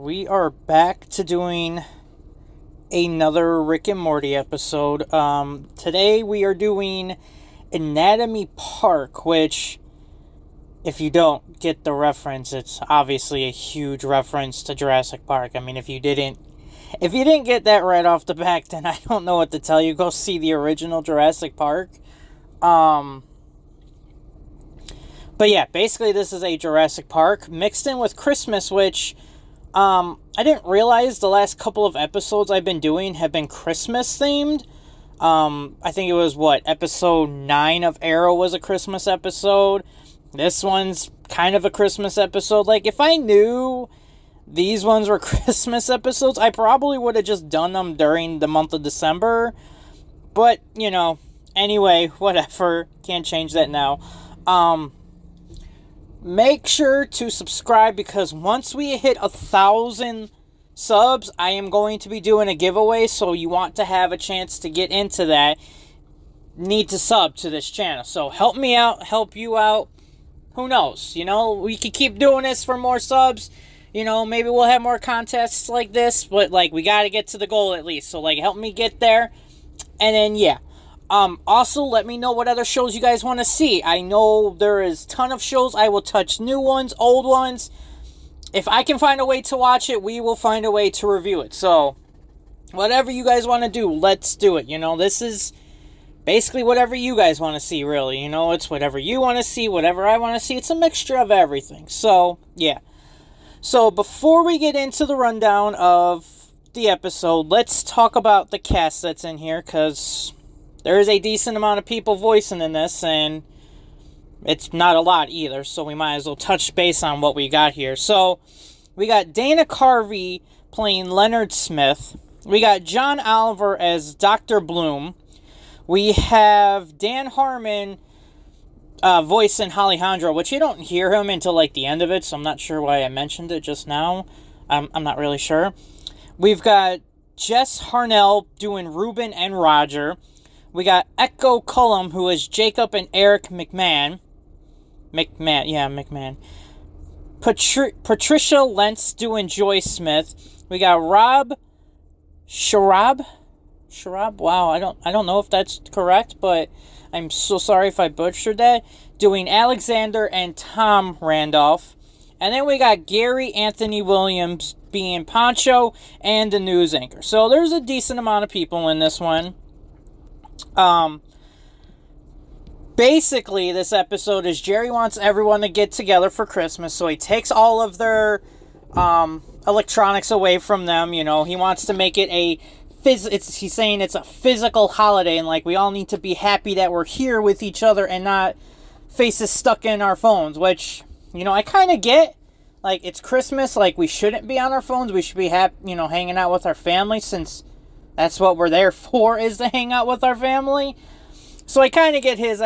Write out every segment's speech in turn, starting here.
we are back to doing another Rick and Morty episode. Today we are doing Anatomy Park, which, if you don't get the reference, it's obviously a huge reference to Jurassic Park. I mean, if you didn't get that right off the back, then I don't know what to tell you. Go see the original Jurassic Park. But yeah, basically this is a Jurassic Park mixed in with Christmas, which I didn't realize the last couple of episodes I've been doing have been Christmas themed. I think it was, episode 9 of Arrow was a Christmas episode. This one's kind of a Christmas episode. Like, if I knew these ones were Christmas episodes, I probably would have just done them during the month of December. But, anyway, whatever. Can't change that now. Make sure to subscribe, because once we hit 1,000 subs, I am going to be doing a giveaway. So you want to have a chance to get into that, need to sub to this channel. So help me out, help you out. Who knows? We could keep doing this for more subs. Maybe we'll have more contests like this. But, we got to get to the goal at least. So, help me get there. And then, yeah. Also, let me know what other shows you guys want to see. I know there is a ton of shows. I will touch new ones, old ones. If I can find a way to watch it, we will find a way to review it. So, whatever you guys want to do, let's do it. This is basically whatever you guys want to see, really. It's whatever you want to see, whatever I want to see. It's a mixture of everything. So, yeah. So, before we get into the rundown of the episode, let's talk about the cast that's in here, because there is a decent amount of people voicing in this, and it's not a lot either, so we might as well touch base on what we got here. So, we got Dana Carvey playing Leonard Smith. We got John Oliver as Dr. Bloom. We have Dan Harmon voicing Alejandro, which you don't hear him until, the end of it, so I'm not sure why I mentioned it just now. I'm not really sure. We've got Jess Harnell doing Ruben and Roger. We got Echo Cullum, who is Jacob and Eric McMahon. McMahon. Patricia Lentz doing Joy Smith. We got Rob Sharab. Wow, I don't know if that's correct, but I'm so sorry if I butchered that. Doing Alexander and Tom Randolph. And then we got Gary Anthony Williams being Pancho and the news anchor. So there's a decent amount of people in this one. Basically, this episode is Jerry wants everyone to get together for Christmas, so he takes all of their electronics away from them. He wants to make it he's saying it's a physical holiday, and we all need to be happy that we're here with each other and not faces stuck in our phones, which, I kind of get. It's Christmas, we shouldn't be on our phones. We should be hanging out with our family, since that's what we're there for, is to hang out with our family. So I kind of get his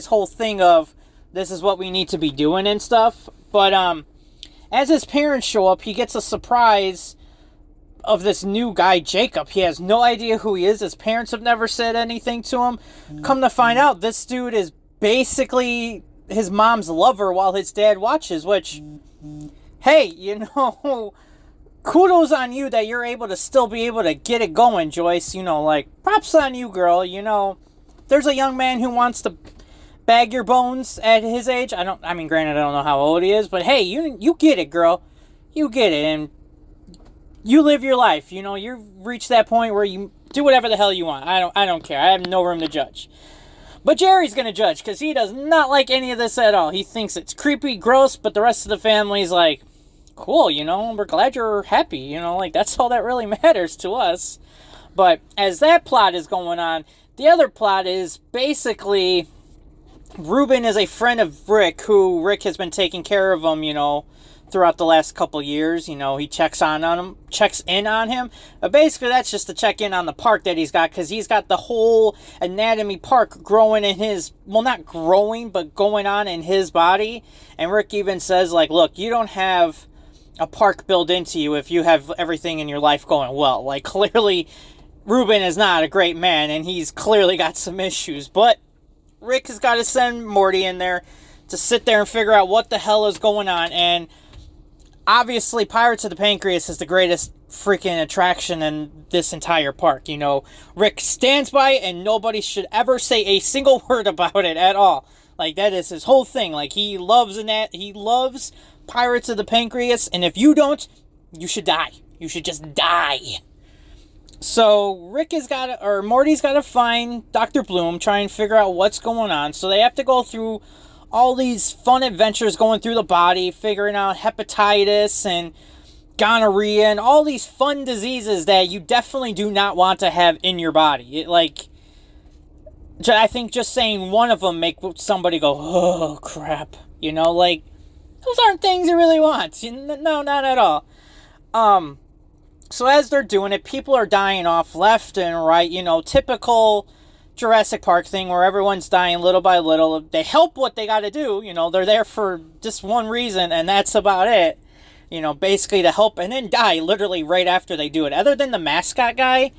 whole thing of this is what we need to be doing and stuff. But as his parents show up, he gets a surprise of this new guy, Jacob. He has no idea who he is. His parents have never said anything to him. Come to find out, this dude is basically his mom's lover while his dad watches, which, hey, kudos on you that you're able to still be able to get it going, Joyce. Props on you, girl. There's a young man who wants to bag your bones at his age. Granted, I don't know how old he is, but hey, you get it, girl. You get it, and you live your life. You've reached that point where you do whatever the hell you want. I don't care. I have no room to judge. But Jerry's going to judge, because he does not like any of this at all. He thinks it's creepy, gross, but the rest of the family's like, cool, we're glad you're happy, that's all that really matters to us. But as that plot is going on, the other plot is basically Ruben is a friend of Rick, who Rick has been taking care of him, throughout the last couple years. He checks in on him. But basically that's just to check in on the park that he's got, because he's got the whole Anatomy Park growing in his, not growing, but going on in his body. And Rick even says, look, you don't have a park built into you if you have everything in your life going well. Clearly Ruben is not a great man, and he's clearly got some issues. But Rick has got to send Morty in there to sit there and figure out what the hell is going on. And obviously, Pirates of the Pancreas is the greatest freaking attraction in this entire park. You know, Rick stands by it, and nobody should ever say a single word about it at all. Like, that is his whole thing. Like, he loves Pirates of the Pancreas, and if you don't, you should die. You should just die. So, Morty's got to find Dr. Bloom, try and figure out what's going on. So, they have to go through all these fun adventures going through the body, figuring out hepatitis and gonorrhea and all these fun diseases that you definitely do not want to have in your body. I think just saying one of them make somebody go, oh, crap. You know, like, those aren't things you really want. No, not at all. So as they're doing it, people are dying off left and right. You know, typical Jurassic Park thing where everyone's dying little by little. They help what they got to do. You know, they're there for just one reason, and that's about it. You know, basically to help, and then die literally right after they do it. Other than the mascot guy,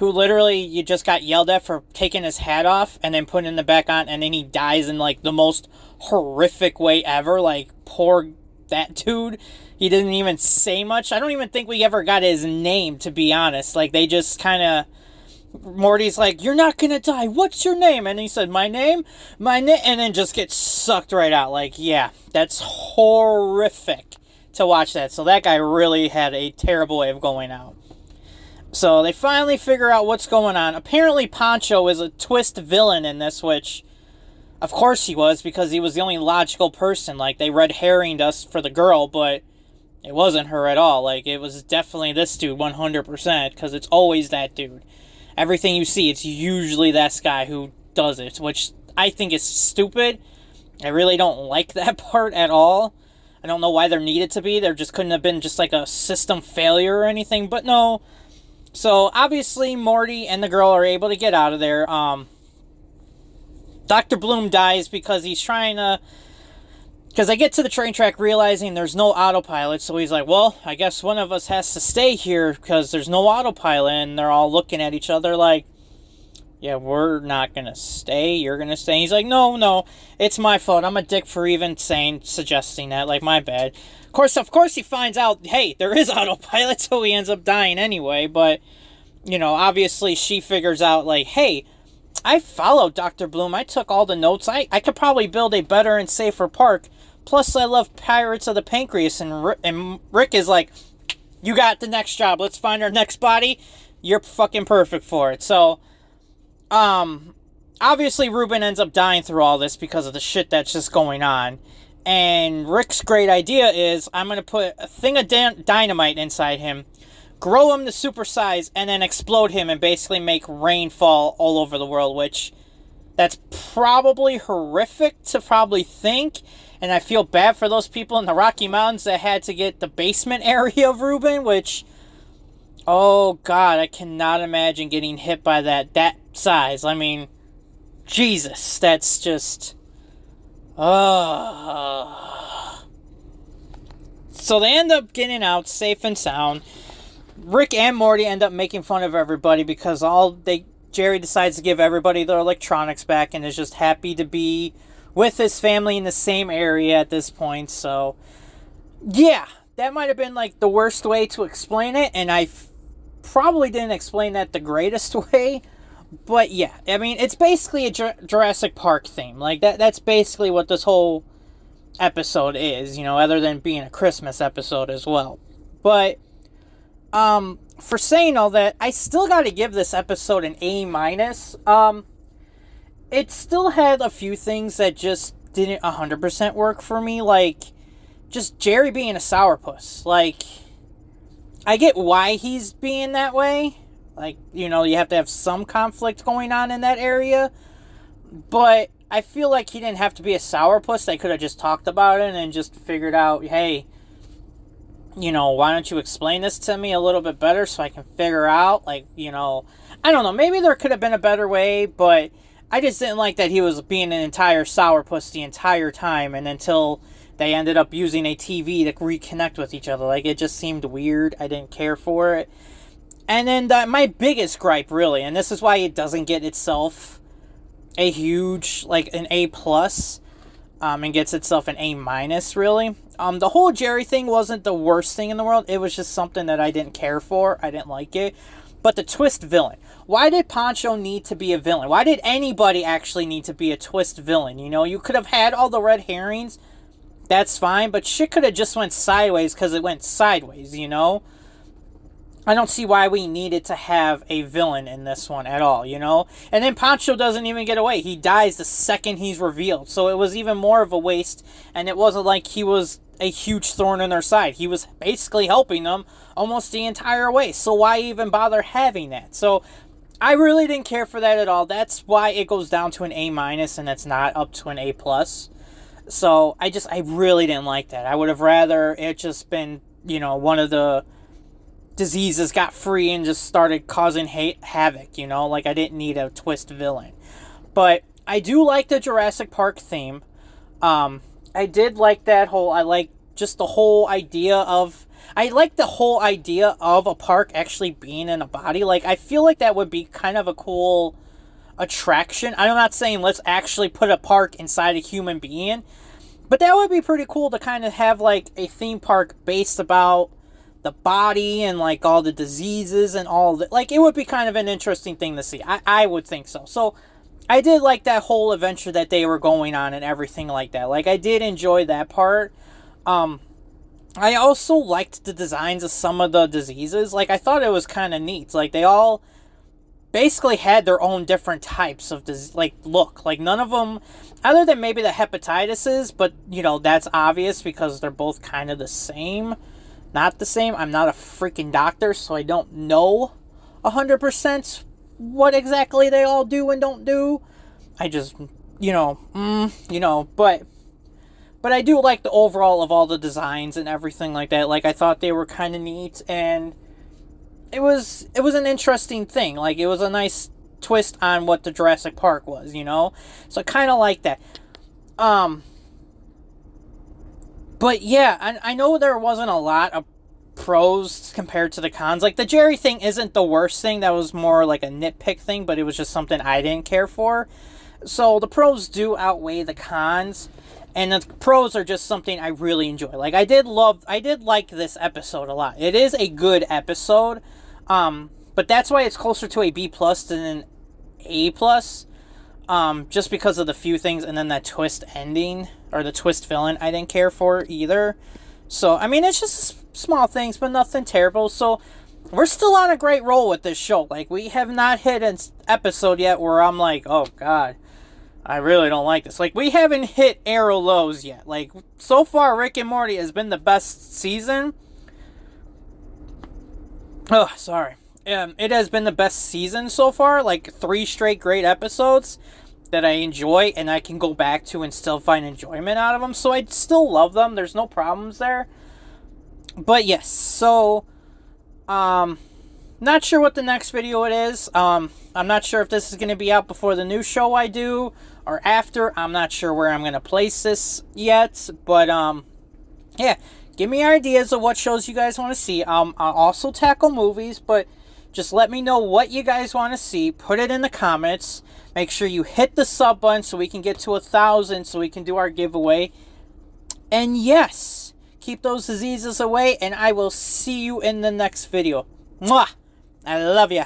who literally you just got yelled at for taking his hat off and then putting it back on, and then he dies in, like, the most horrific way ever. Like, poor that dude. He didn't even say much. I don't even think we ever got his name, to be honest. Like, they just kind of... Morty's like, you're not gonna die. What's your name? And he said, my name? And then just gets sucked right out. Like, yeah, that's horrific to watch that. So that guy really had a terrible way of going out. So they finally figure out what's going on. Apparently Poncho is a twist villain in this, which... Of course he was, because he was the only logical person. Like, they red herringed us for the girl, but... It wasn't her at all. Like, it was definitely this dude 100%, because it's always that dude. Everything you see, it's usually that guy who does it, which I think is stupid. I really don't like that part at all. I don't know why there needed to be. There just couldn't have been just like a system failure or anything, but no. So, obviously, Morty and the girl are able to get out of there. Dr. Bloom dies because he's trying to... Because I get to the train track realizing there's no autopilot, so he's like, well, I guess one of us has to stay here because there's no autopilot, and they're all looking at each other like, yeah, we're not going to stay, you're going to stay. And he's like, no, it's my fault, I'm a dick for even suggesting that, like, my bad. Of course he finds out, hey, there is autopilot, so he ends up dying anyway, but, you know, obviously she figures out, like, hey, I followed Dr. Bloom, I took all the notes, I could probably build a better and safer park. Plus, I love Pirates of the Pancreas, and Rick is like, you got the next job. Let's find our next body. You're fucking perfect for it. So, obviously, Ruben ends up dying through all this because of the shit that's just going on. And Rick's great idea is, I'm going to put a thing of dynamite inside him, grow him to super size, and then explode him and basically make rain fall all over the world, which that's probably horrific to probably think. And I feel bad for those people in the Rocky Mountains that had to get the basement area of Ruben, which, oh God, I cannot imagine getting hit by that size. I mean, Jesus, that's just, So they end up getting out safe and sound. Rick and Morty end up making fun of everybody because Jerry decides to give everybody their electronics back and is just happy to be with his family in the same area at this point. So, yeah, that might have been like the worst way to explain it, and I probably didn't explain that the greatest way. But yeah, I mean, it's basically a Jurassic Park theme. Like, that's basically what this whole episode is, you know, other than being a Christmas episode as well. But, for saying all that, I still got to give this episode an A-. It still had a few things that just didn't 100% work for me, like, just Jerry being a sourpuss. Like, I get why he's being that way. Like, you know, you have to have some conflict going on in that area. But I feel like he didn't have to be a sourpuss. They could have just talked about it and just figured out, hey, you know, why don't you explain this to me a little bit better so I can figure out, like, you know, I don't know, maybe there could have been a better way, but I just didn't like that he was being an entire sourpuss the entire time, and until they ended up using a TV to reconnect with each other. Like, it just seemed weird. I didn't care for it. And then my biggest gripe, really, and this is why it doesn't get itself a huge, like, an A+, and gets itself an A-, really, The whole Jerry thing wasn't the worst thing in the world. It was just something that I didn't care for. I didn't like it. But the twist villain. Why did Poncho need to be a villain? Why did anybody actually need to be a twist villain? You know, you could have had all the red herrings. That's fine. But shit could have just went sideways because it went sideways, you know? I don't see why we needed to have a villain in this one at all, you know? And then Poncho doesn't even get away. He dies the second he's revealed. So it was even more of a waste. And it wasn't like he was a huge thorn in their side. He was basically helping them almost the entire way. So why even bother having that? So I really didn't care for that at all. That's why it goes down to an A- and it's not up to an A+. So I really didn't like that. I would have rather it just been, you know, one of the diseases got free and just started causing havoc, you know? Like, I didn't need a twist villain. But I do like the Jurassic Park theme. I did like that whole, I like just the whole idea of, I like the whole idea of a park actually being in a body. Like, I feel like that would be kind of a cool attraction. I'm not saying let's actually put a park inside a human being, but that would be pretty cool to kind of have, like, a theme park based about the body and, like, all the diseases and all that. Like, it would be kind of an interesting thing to see. I would think so. So I did like that whole adventure that they were going on and everything like that. Like, I did enjoy that part. I also liked the designs of some of the diseases. Like, I thought it was kind of neat. Like, they all basically had their own different types of, look. Like, none of them, other than maybe the hepatitis, but, you know, that's obvious because they're both kind of the same. Not the same. I'm not a freaking doctor, so I don't know 100% what exactly they all do and don't do. I just, but I do like the overall of all the designs and everything like that. Like, I thought they were kind of neat, and it was an interesting thing. Like, it was a nice twist on what the Jurassic Park was, you know? So I kind of like that. But yeah, I know there wasn't a lot of pros compared to the cons. Like, the Jerry thing isn't the worst thing. That was more like a nitpick thing, but it was just something I didn't care for. So the pros do outweigh the cons, and the pros are just something I really enjoy. Like, I did like this episode a lot. It is a good episode, but that's why it's closer to a B+ than an A+. Just because of the few things, and then that twist ending, or the twist villain, I didn't care for either. So, I mean, it's just small things, but nothing terrible. So, we're still on a great roll with this show. Like, we have not hit an episode yet where I'm like, oh, God, I really don't like this. Like, we haven't hit arrow lows yet. Like, so far, Rick and Morty has been the best season. Oh, sorry. It has been the best season so far. Like, 3 straight great episodes that I enjoy and I can go back to and still find enjoyment out of them. So I still love them. There's no problems there. But yes, so not sure what the next video it is. I'm not sure if this is going to be out before the new show I do or after. I'm not sure where I'm going to place this yet. But yeah, give me ideas of what shows you guys want to see. I'll also tackle movies, but just let me know what you guys want to see. Put it in the comments. Make sure you hit the sub button so we can get to 1,000 so we can do our giveaway. And yes, keep those diseases away, and I will see you in the next video. Mwah! I love ya.